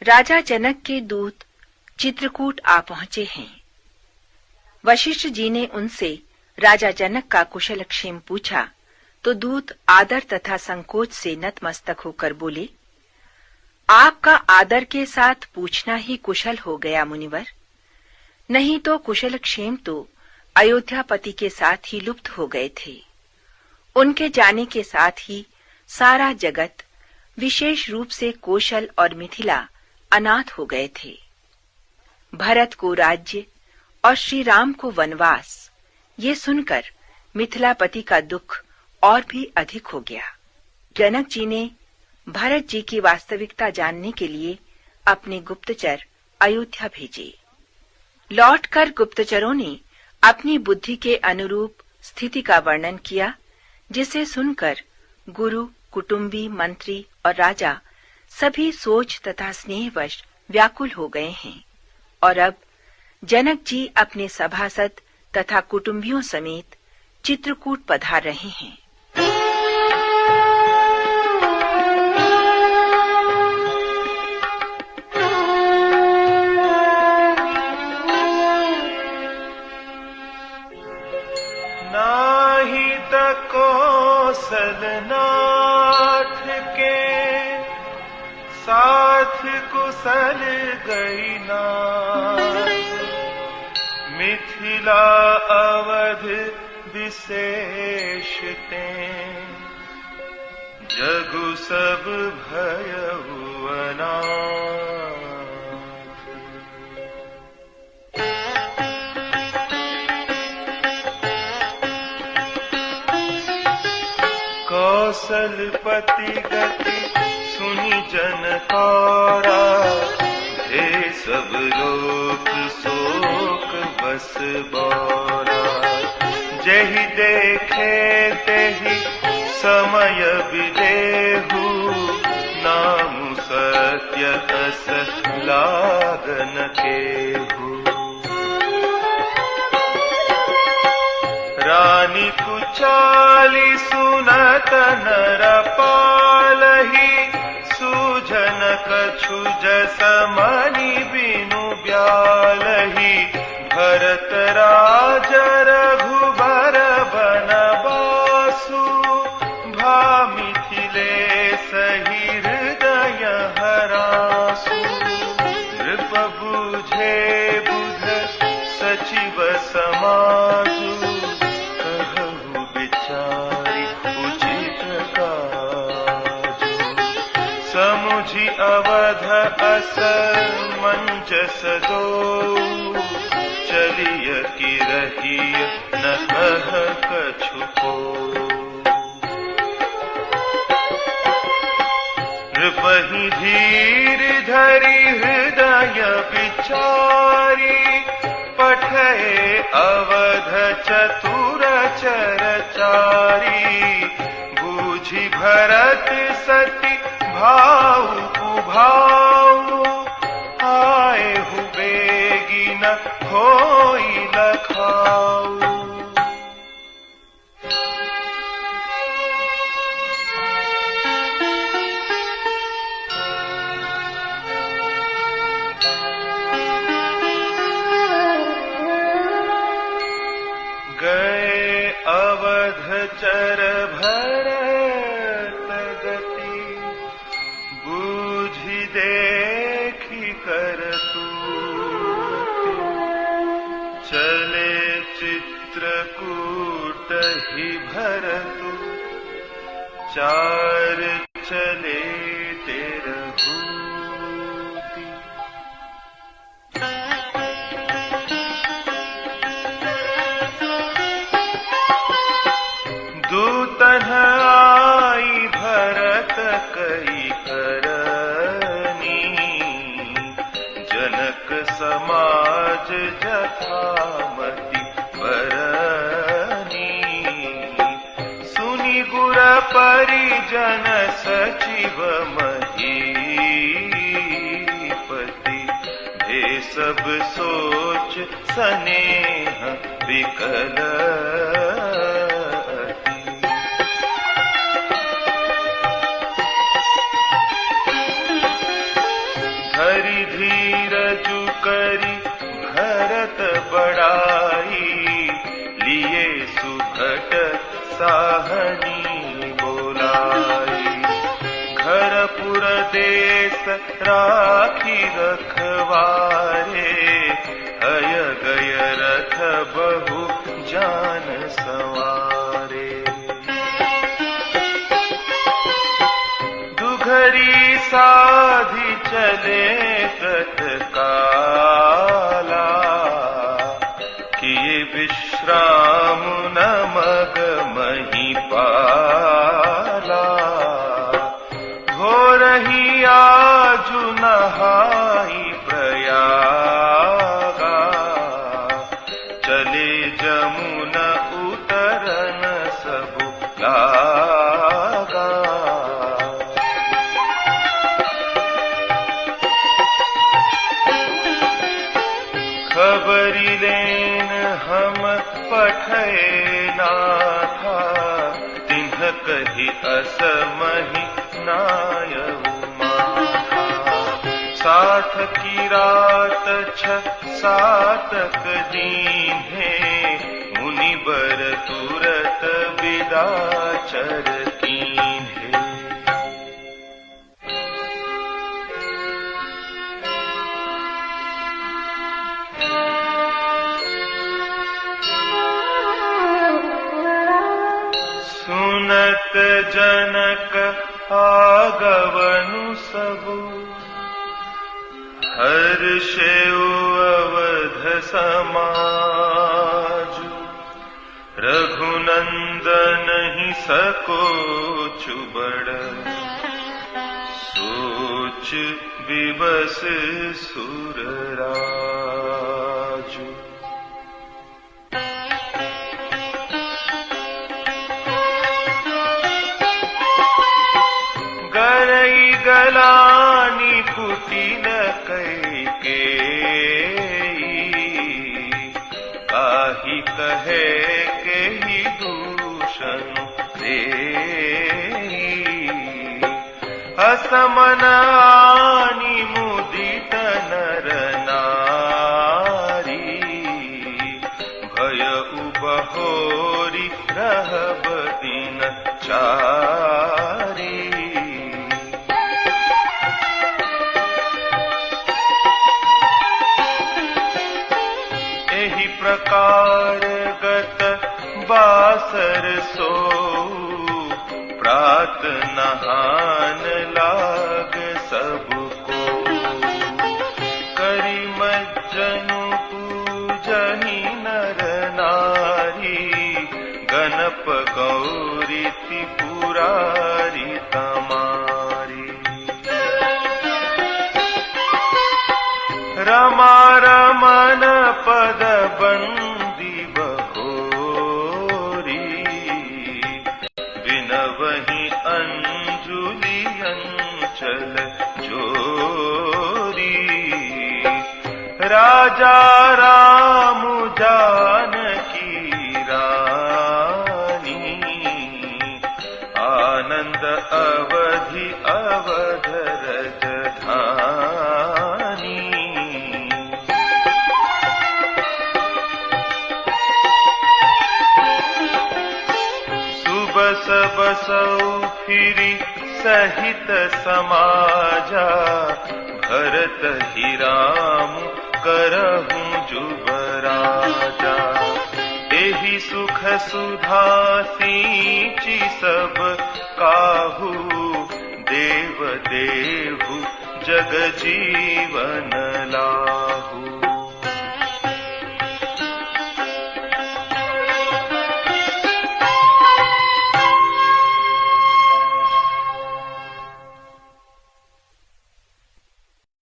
राजा जनक के दूत चित्रकूट आ पहुंचे हैं। वशिष्ठ जी ने उनसे राजा जनक का कुशलक्षेम पूछा तो दूत आदर तथा संकोच से नतमस्तक होकर बोले, आपका आदर के साथ पूछना ही कुशल हो गया मुनिवर, नहीं तो कुशलक्षेम तो अयोध्यापति के साथ ही लुप्त हो गए थे। उनके जाने के साथ ही सारा जगत, विशेष रूप से कौशल और मिथिला अनाथ हो गए थे। भरत को राज्य और श्री राम को वनवास, ये सुनकर मिथिलापति का दुख और भी अधिक हो गया। जनक जी ने भरत जी की वास्तविकता जानने के लिए अपने गुप्तचर अयोध्या भेजे। लौटकर गुप्तचरों ने अपनी बुद्धि के अनुरूप स्थिति का वर्णन किया, जिसे सुनकर गुरु, कुटुंबी, मंत्री और राजा सभी सोच तथा स्नेहवश व्याकुल हो गए हैं और अब जनक जी अपने सभासद तथा कुटुंबियों समेत चित्रकूट पधार रहे हैं। नाही कौशल नाथ के साथ कुशल गई नाथ, मिथिला अवध विशेषते, जगु सब भयउ अनाथ। कौशलपति गति सुनि जनकारा, हे सब लोक शोक बस बारा। जेहि देखे तेहि समय विदेहु, नाम सत्य अस लागन केहू। रानी कुचाली सुनत नरपालहि, सूझन कछु जस मनि बिनु ब्यालहि। भरत राज रघुबर बनवासु, भा मिथिलेश ही हृदय हरासु। नृप बुझे बुध सचिव समाजु, कहु विचारि उचित काजु। समुझि अवध अस मंजस दो, चलिय कि रहिय न कह कछु को। नृपहि धीर धरि हृदय विचारी, पठए अवध चतुर चरचारी। बूझि भरत सति भाउ कुभाउ, आएहु बेगी न होई लखाउ। गए अवध चर भरत गति, बूझि देखि कर तूति। चले चित्रकूट ही भरतु, चार चले तेरहूति। दूतन आई भरत कई करनी, जनक समाज जथामति बरनी। सुनि गुर परिजन सचिव महीपति, भे सब सोच स्नेह विकल। हरि धीरजु करी भरत बड़ाई, लिए सुभट साहनी बोलाई। घर पुर देश राखी रखवारे, हय गय रथ बहु जान सवारे। दुघरी साधी चले तत्काला, किए विश्राम न मग मही पाला। हो रही आजु नहाई प्रयागा, चले जमुना उतरन सबु लागा। खबरी लेन हम पठय नाथा, तिन्ह कही असमहि नायउ माथा। साथ की रात 6 सातक दीन्हे, मुनि बर तुरत विदा चर कीन्हे। सुनत जनक आगवनु सबु, हर्षेउ अवध समाजु। रघुनंदन ही सकोचु बड़, सोच विवश सुरराजु। गरई गलानी कुटिल कैकेयी, काहि कहे के ही दूषण देई। असमन आनी मुदित नर नारी, भयउ बहोरी रहब दिन चारी। प्रकार गत बासर सोऊ, प्रात नहान लाग सबको। करी मज्जनु पूजहि नर नारी, गणप गौरी त्रिपुरारी तमारी। रमा रमन पद बंदी बहोरी, विनवहि अंजुलि अंचल जोरी। राजा राम जानकी रानी, आनंद अवधि अवध रजधानी। बस बसौ फिरी सहित समाजा, भरत ही राम करहु जुबराजा। एहि सुख सुधा सींचि सब काहू, देव देहु जग जीवन ला।